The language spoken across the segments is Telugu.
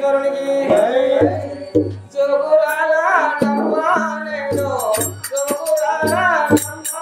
ఈశ్వరునికి జోగురాలా నమ్మా నేను జోగురాలా నమ్మా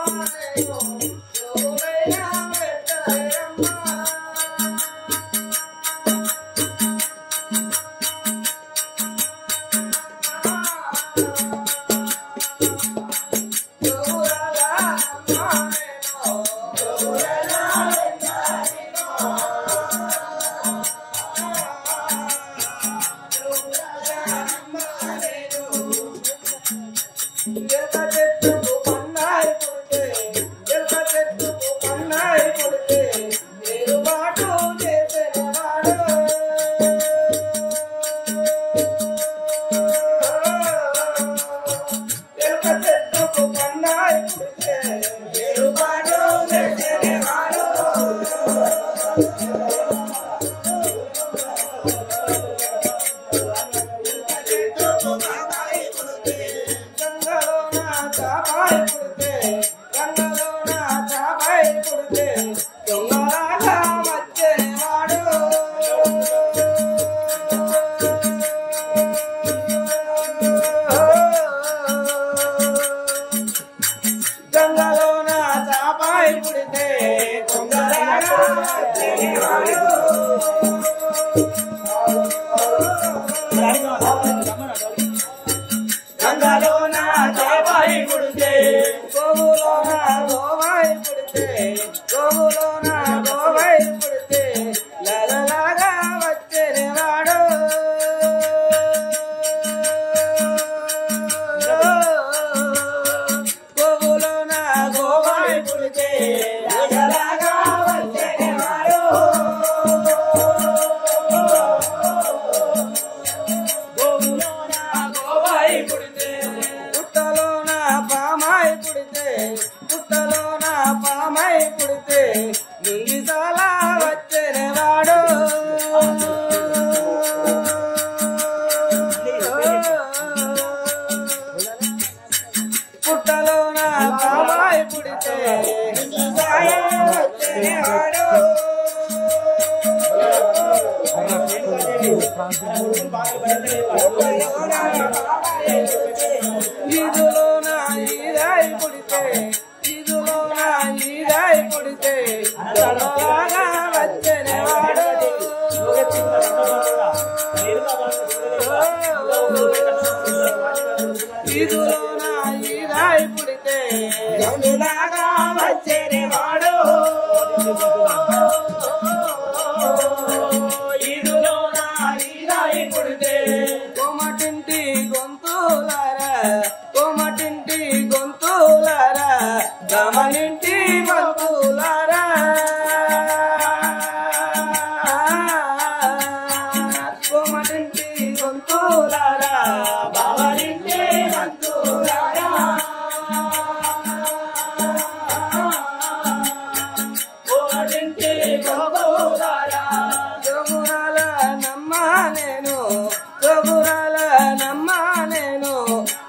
నేను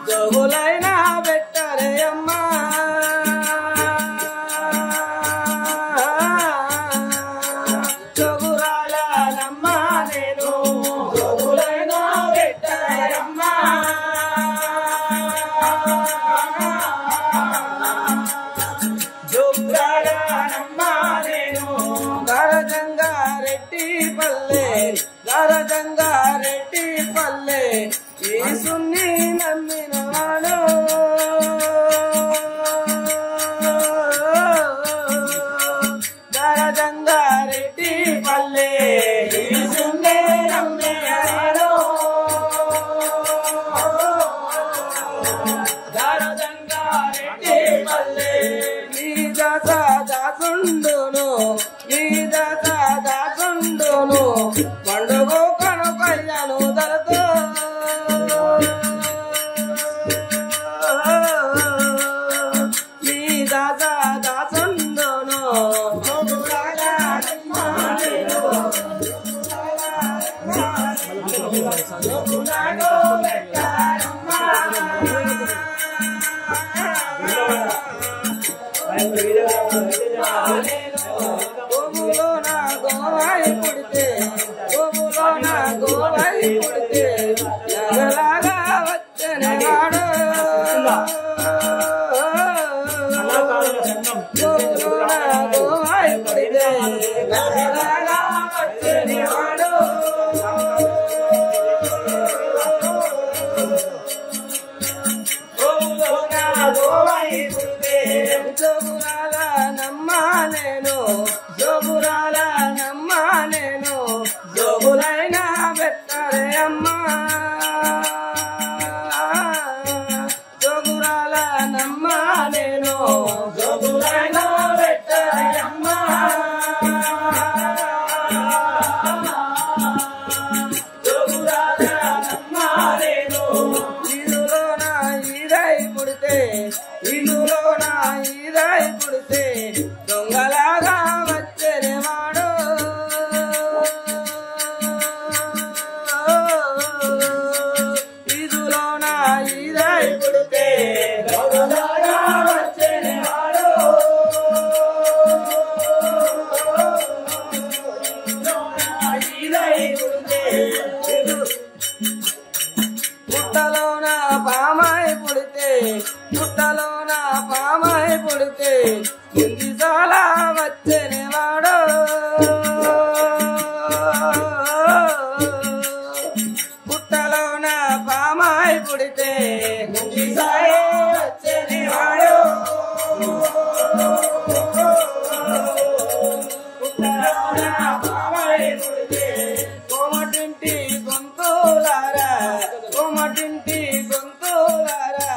జోగులైనా పెట్టారమ్మా గోవాయి నేను జోగురాల నమ్మ నేను జోగులైనా పెట్టరే అమ్మ జోగురాల నమ్మ నేను జోగులైనా పెట్టరే అమ్మ జోగురాల నమ్మ నేను ఇల్లులో నా ఈదై పుడితే ఇల్లులో నా ఈదై పుడితే దొంగలాగా వచ్చేనే వాడు ఇల్లులో నా ఈదై పుడితే దొంగలాగా వచ్చేనే వాడు ఈదై పుడితే పుట్టలోన పామాయి పుడితే పుట్టలోన పామాయి పుడితే ఇంది చాలా వచ్చేనే వాడు పుట్టలోన పామాయి పుడితే ఇంది సాయే వచ్చేనే వాడు పుట్టలోన పామాయి పుడితే కోమటింటి గొంతులారా కోమటింటి గొంతులారా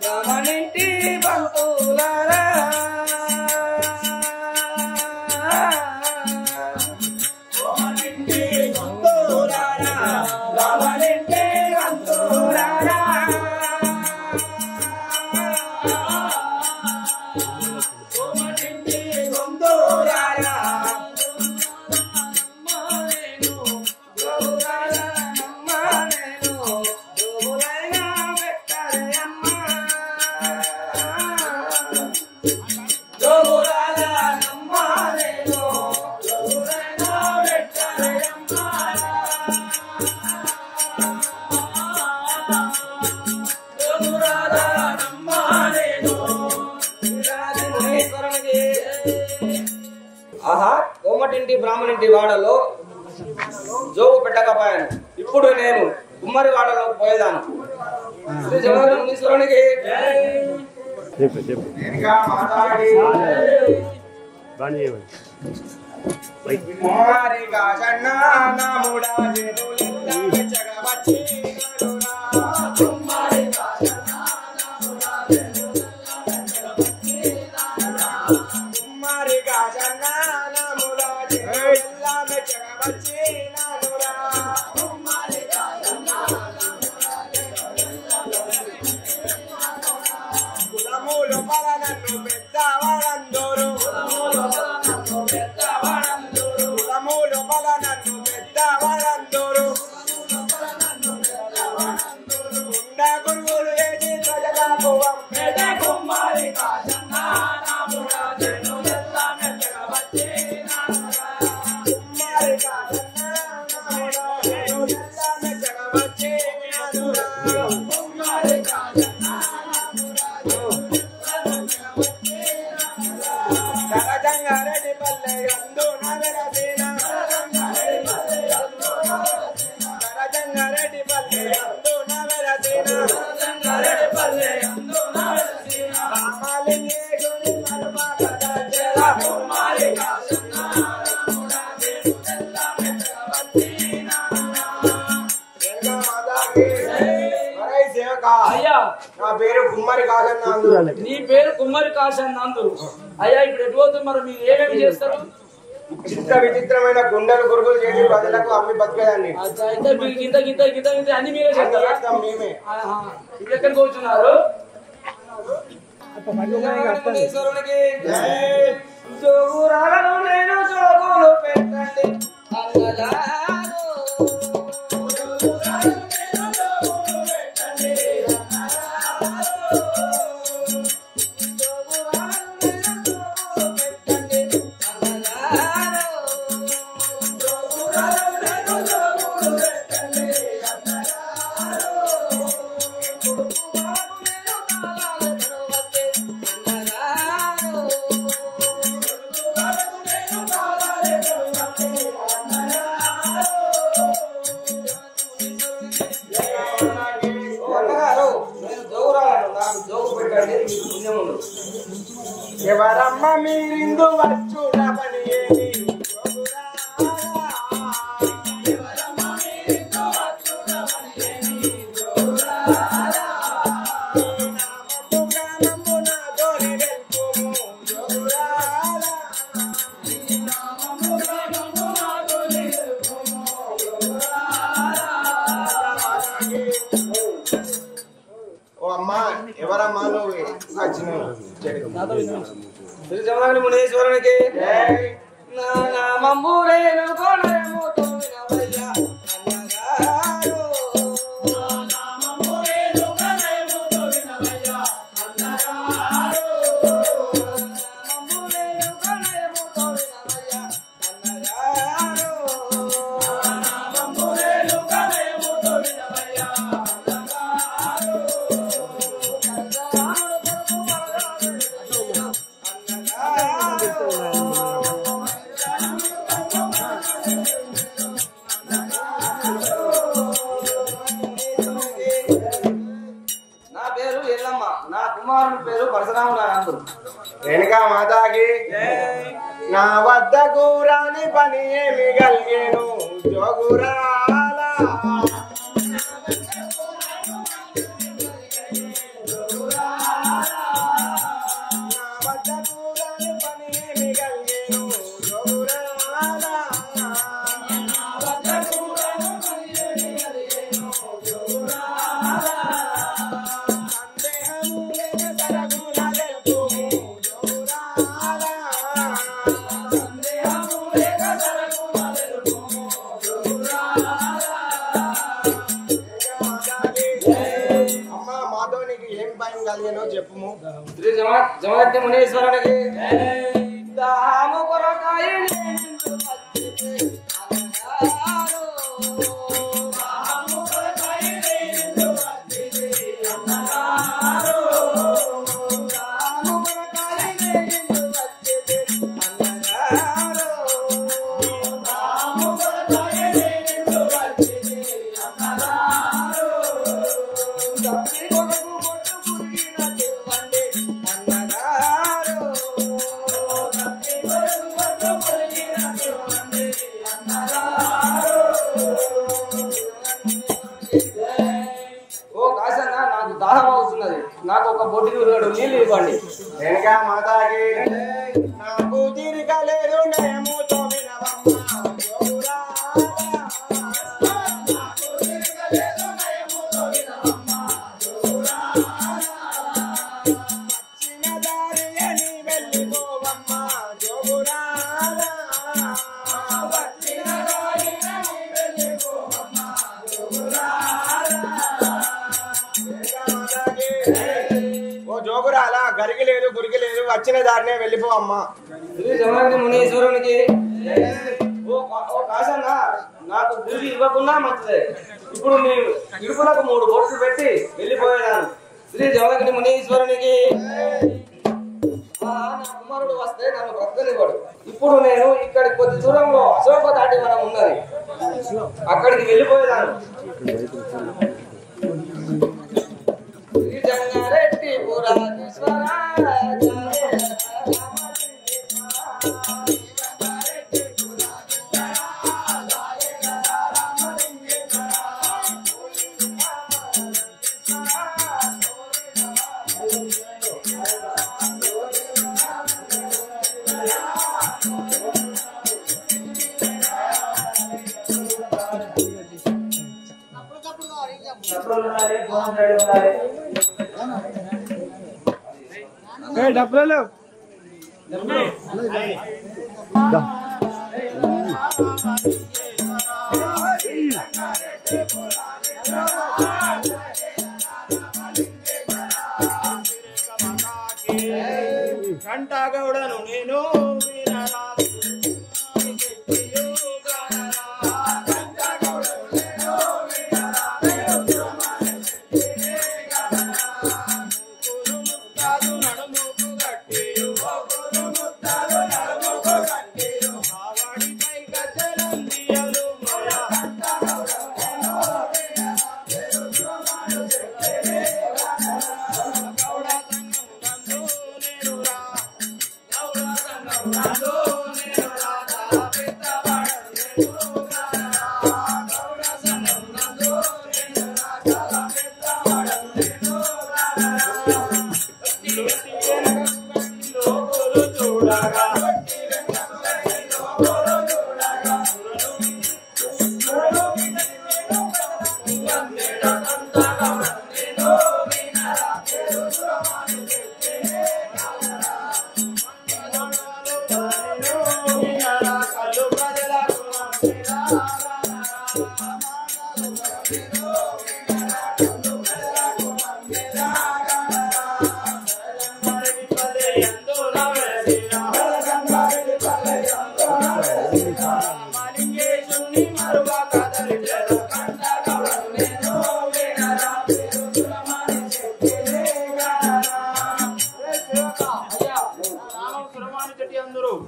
బ్రహ్మనింటి బంతులారా కోమటింటి గొంతులారా బ్రహ్మనింటి బంతులారా కోమటింటి గొంతులారా ఆహా కోమటింటి బ్రాహ్మణింటి వాడలో జోగు పెట్టకపోయాను ఇప్పుడు నేను కుమ్మరి వాడలో పోయేదాను శ్రీ జగన్మునీశ్వరునికి కుమారి కాశన్న నాముడా కుమారి కాశన్న నాముడా జగవచ్చి నానురా కులములు పల నన్ను పెద్దవాడందరూ కులములు పల నన్ను పెద్దవాడందరూ ఉండ గురువులు ఏది ప్రజలకు అమ్మేట కుమారి కాశన్న నాముడా జగవచ్చి నానురా కుమారి కాశన్న నాముడా జగవచ్చి నానురా కుమారి కాశన్న సరజంగారెడ్డి పల్లె అందు నగరసేన సరజంగారెడ్డి పల్లె అందు నగరసేన రామలింగేశ్వరి మరుమగ కుమారి కాశన్న అయ్యా నా పేరు కుమ్మరి కాశన్న నీ పేరు కుమ్మరి కాశన్న నందు అయ్యా ఇప్పుడు ఎటు పోతుంది మరి మీరు ఏమేమి చేస్తారు చిత్ర విచిత్రమైన గుండెలు గురుగులు చేసి ప్రజలకు అమ్మి బతికేదాన్ని అయితే మీరు గింత గింత గింత గింత అన్ని మీరే చేస్తారా మేమే ఇది ఎక్కడికి కూర్చున్నారు ఈశ్వరునికి జోగురాలను నేను జోగులు పెట్టండి మీరిందు వచ్చుట పని ఏమి ఎవరమ్మా నువ్వు వచ్చిన మునేశ్వరునికి నా నామము రేణు కొనము తోవినవయ్యా అన్నగారు నామము రేణు కొనము తోవినవయ్యా అన్నగారు నామము రేణు కొనము తోవినవయ్యా అన్నగారు నామము రేణు కొనము తోవినవయ్యా నా పేరు ఎల్లమ్మ, నా కుమారుని పేరు పరశురాముడు. వెనుక మాతాకి నా వద్దకు రాని పని ఏమి కలిగేను జోగురాలా చెప్పుము. శ్రీ జమదగ్ని మునీశ్వరునికి దాము కొరకాయ నాకు ఒక బొడ్డు నీళ్ళు ఇవ్వండి. వెనక మాతాకి నాకు తిరగలేదు నేము జోగురాలా గరిగి లేదు గురికి లేదు వచ్చిన దారినే వెళ్ళిపో అమ్మా. శ్రీ జమదగ్ని మునీశ్వరునికి కాసన్న నాకు గురి ఇవ్వకుండా మంచిదే. ఇప్పుడు మీ ఇడుపులకు 3 బొట్లు పెట్టి వెళ్ళిపోయేదాను. శ్రీ జమదగ్ని మునీశ్వరునికి నా కుమారుడు వస్తే నన్ను బ్రతకనివ్వడు. ఇప్పుడు నేను ఇక్కడ కొద్ది దూరంలో అశోక దాటి మనం ఉన్నది, అక్కడికి వెళ్ళిపోయేదాను. జంగారెడ్డి పురాధీశ్వర డబ్బులు గంటగౌడను నేను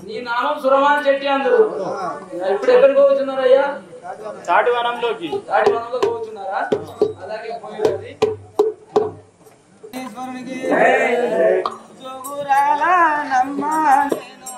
నీ నామం సురమాని చెట్టి అందరు ఇప్పుడు ఎక్కడికి పోతున్నారయ్యా? తాటివనంలోకి పోతున్నారా? అలాగే పోయేది ఈశ్వరునికి జోగురాల నమ్మ నేను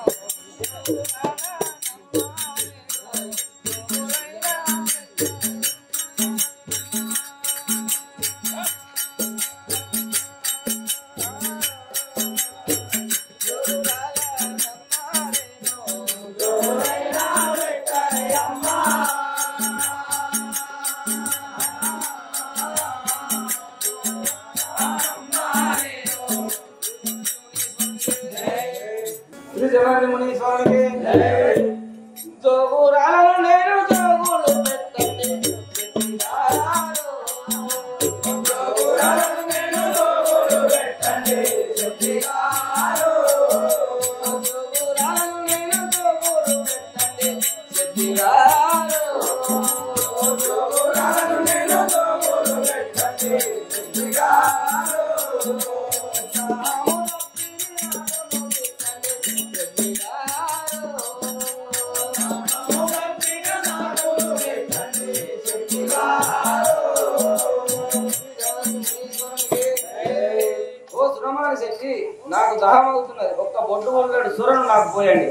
శ్రీ జగన్నాథ మునీశ్వరునికి జోగురాల నేను జోగులు పెట్టండి శక్తి నాకు దాహం అవుతున్నది. ఒక్క బొట్టు కొన్నాడు సురను నాకు పోయండి.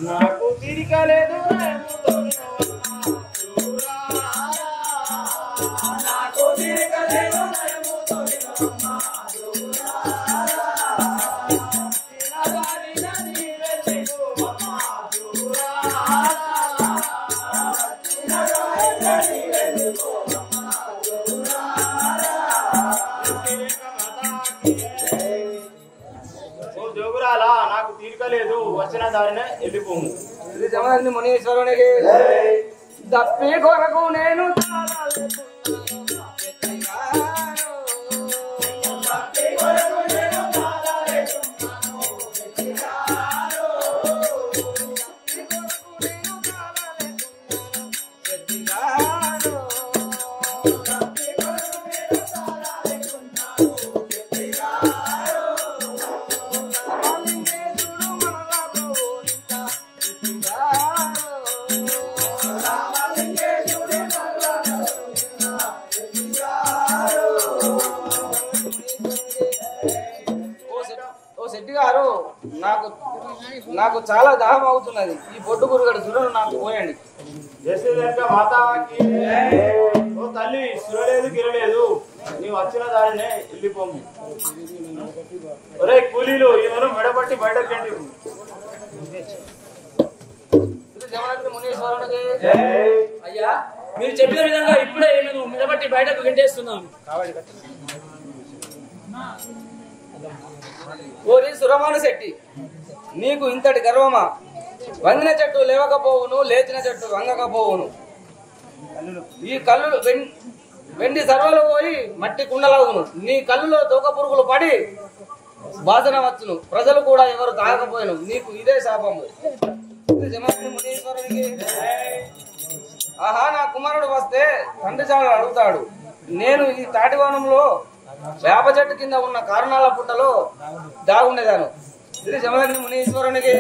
నాకు తీరిక లేదు జోగురాలా నాకు తీరిక లేదు, వచ్చిన దారినే వెళ్ళిపోము. శ్రీ జగన్నాథ మునీశ్వరునికి దప్పి కొరకు నేను శెట్టి గారు నాకు చాలా దాహం అవుతున్నది. ఈ బొడ్డు గురుగడు సురను నాకు పోయండి. మాతాకి ఓ తల్లి సురలేదు గిరలేదు, నీవు వచ్చిన దారినే వెళ్ళిపోము. ఒరే కూలీలు ఎవరు మెడపట్టి బయటకండి. అయ్యా మీరు చెప్పిన విధంగా ఇప్పుడే మేము నిలబట్టి బయటకు గంటేస్తున్నాం. ఓరి సురమాన శెట్టి, నీకు ఇంతటి గర్వమా? వంగిన చెట్టు లేవకపోవును, లేచిన చెట్టు వంగకపోవును. ఈ కళ్ళు వెండి సర్వలు పోయి మట్టి కుండలవును. నీ కళ్ళులో తోక పురుగులు పడి వాసన వచ్చును. ప్రజలు కూడా ఎవరు తాగకపోయిను. నీకు ఇదే శాపము. మునీశ్వరునికి ఆహా, నా కుమారుడు వస్తే తండ్రి చాలా అడుగుతాడు. నేను ఈ తాటివనంలో వేప చెట్టు కింద ఉన్న కారణాల పుట్టలో దాగుండేదాను. శ్రీ జమదగ్ని మునీశ్వరునికి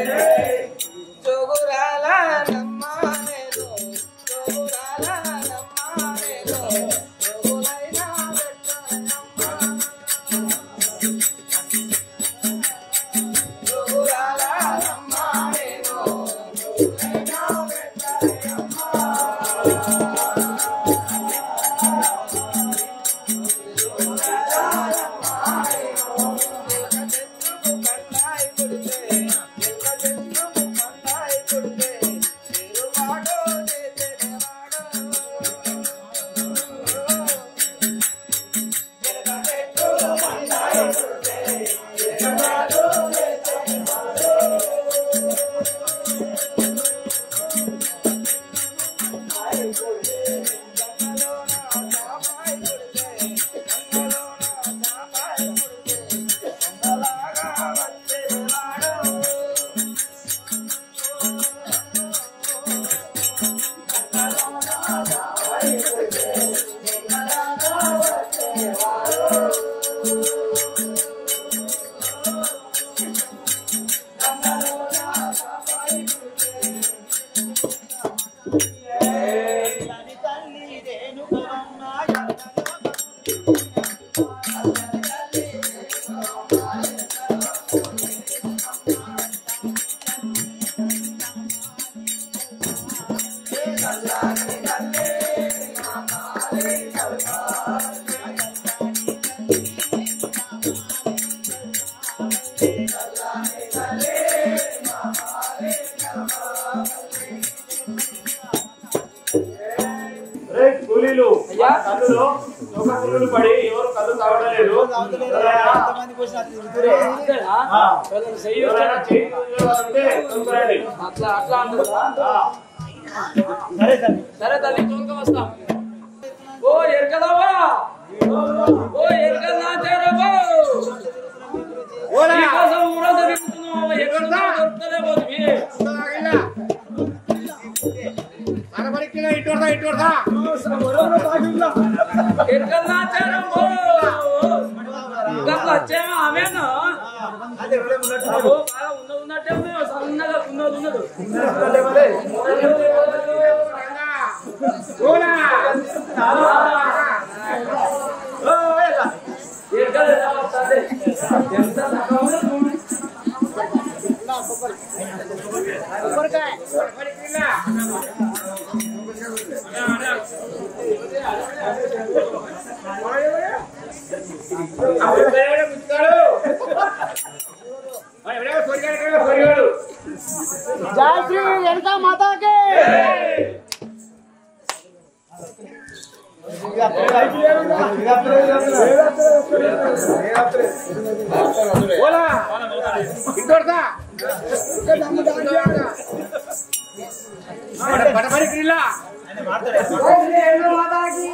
జోగురాల నమ్మ నేను, జోగురాల నమ్మ నేను, జోగులైన పెట్టనమ్మ. జోగురాల నమ్మ నేను. కూలీలు కళ్ళులో ఒక పురుగులు పడి ఎవరు కళ్ళు తాగలేదు. సరే తల్లి చూక వస్తాం. ఓ ఎరకదావా ఓ ఎరకదాచారబో కోసం ఊరంతా తిరుగుతున్నావు. ఎక్కడ దొరుకుతుందే పోతుంది. ఎరకదాచారబో గట్లా వచ్చేమో ఆమెను బాగా ఉన్నట్టే ఉంది. సన్నగా ఉన్నది जय श्री रेणुका माता के बोला बड़बड़ी क्रीला माता की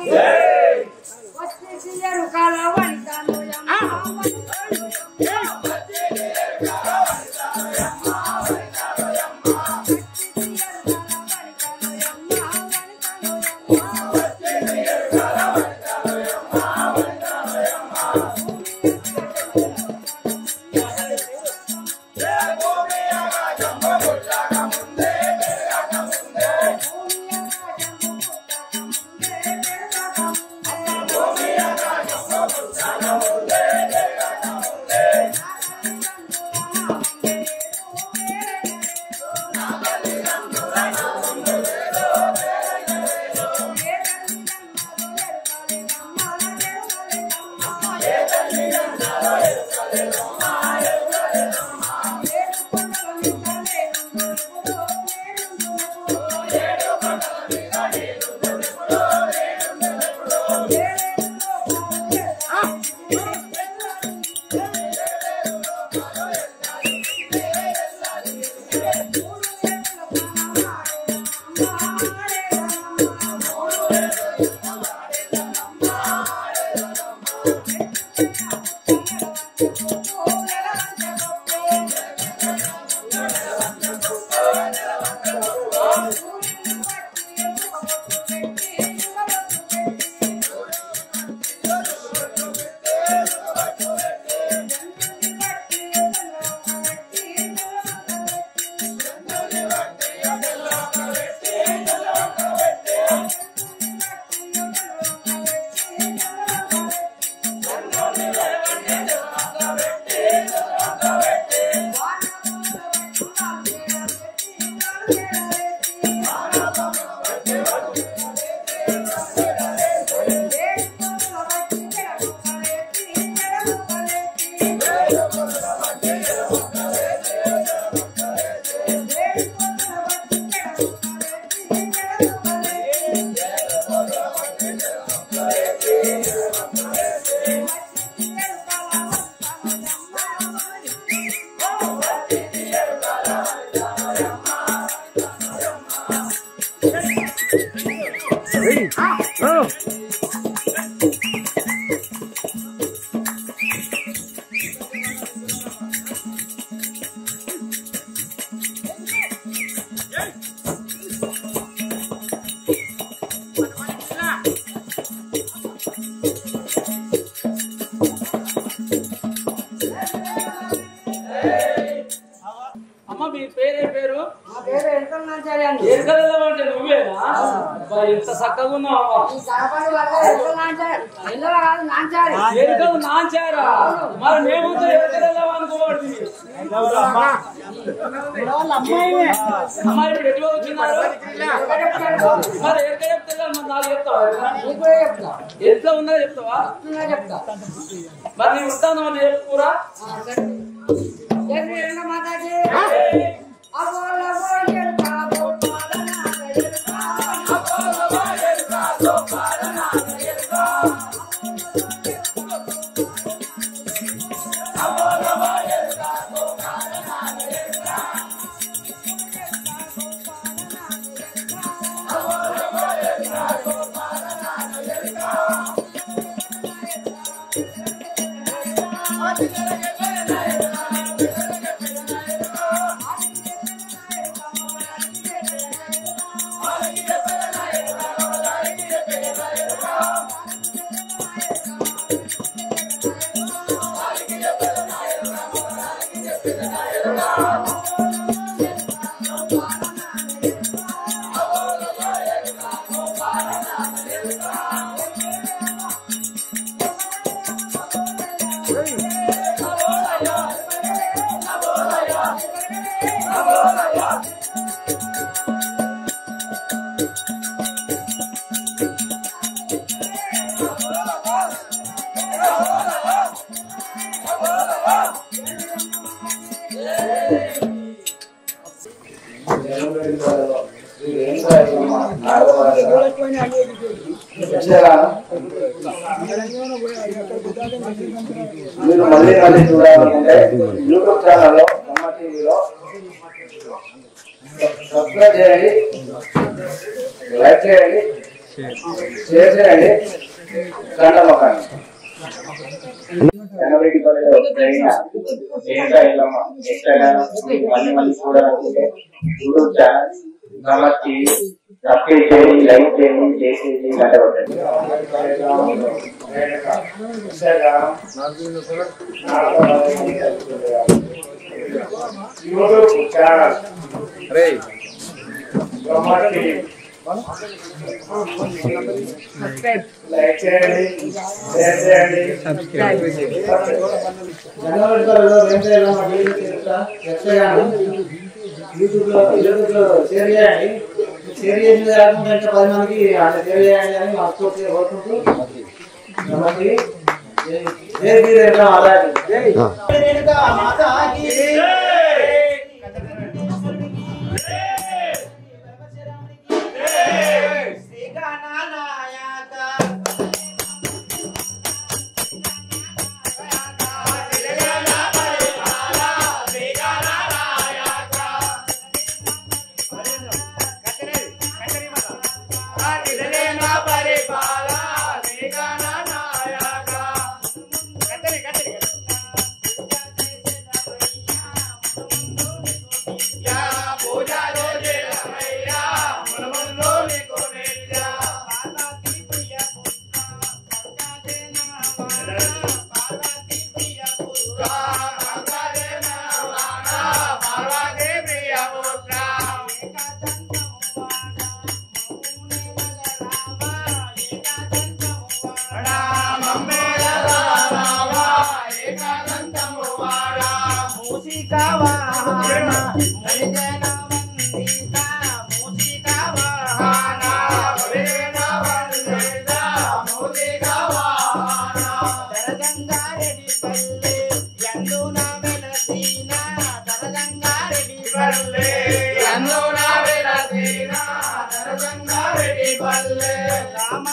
పేరు? నా పేరు ఎంతో నాచారి అండి. ఎరకలేమంటే నువ్వేనా? అబ్బా, ఎంత చక్కగా ఉన్నావా? ఈ కడపడి వల్ల ఎంతో నాచారి. ఎంతో కాదు నాచారి. ఎరకలు నాంచారా? మరి మేమంతా ఎరకలేదాం అనుకోబడి అమ్మాయి ఇప్పుడు ఎట్లా వచ్చినారు? మరి ఎరక చెప్తా మరి నాకు చెప్తావా? నీకు కూడా చెప్తా. ఎట్లా ఉన్నదో చెప్తావా? చెప్తా. మరి నేను ఉంటాను అని చెప్పురా. మాతాకి మీరు మళ్ళీ చూడాలనుకుంటే యూట్యూబ్ ఛానల్లో అమ్మ టీవీలో సబ్స్క్రైబ్ చేయండి, లైక్ చేయండి, షేర్ చేయండి, గంట నొక్కండి. మళ్ళీ చూడాలనుకుంటే యూట్యూబ్ ఛానల్ నమ్మకి సబ్స్క్రైబ్ చేయండి, లైక్ చేయండి, చేసేది గంట కొట్టండి. యూట్యూబ్ ఛానల్ లైక్ చేయండి, షేర్ చేయండి, సబ్స్క్రైబ్ చేయండి. యూట్యూబ్ లో షేర్ చేయండి. షేర్ చేసింది కాకుండా ఇంకా 10 మందికి అంటే షేర్ చేయండి అని మనస్ఫూర్తి కోరుకుంటూ నమస్తే. రామ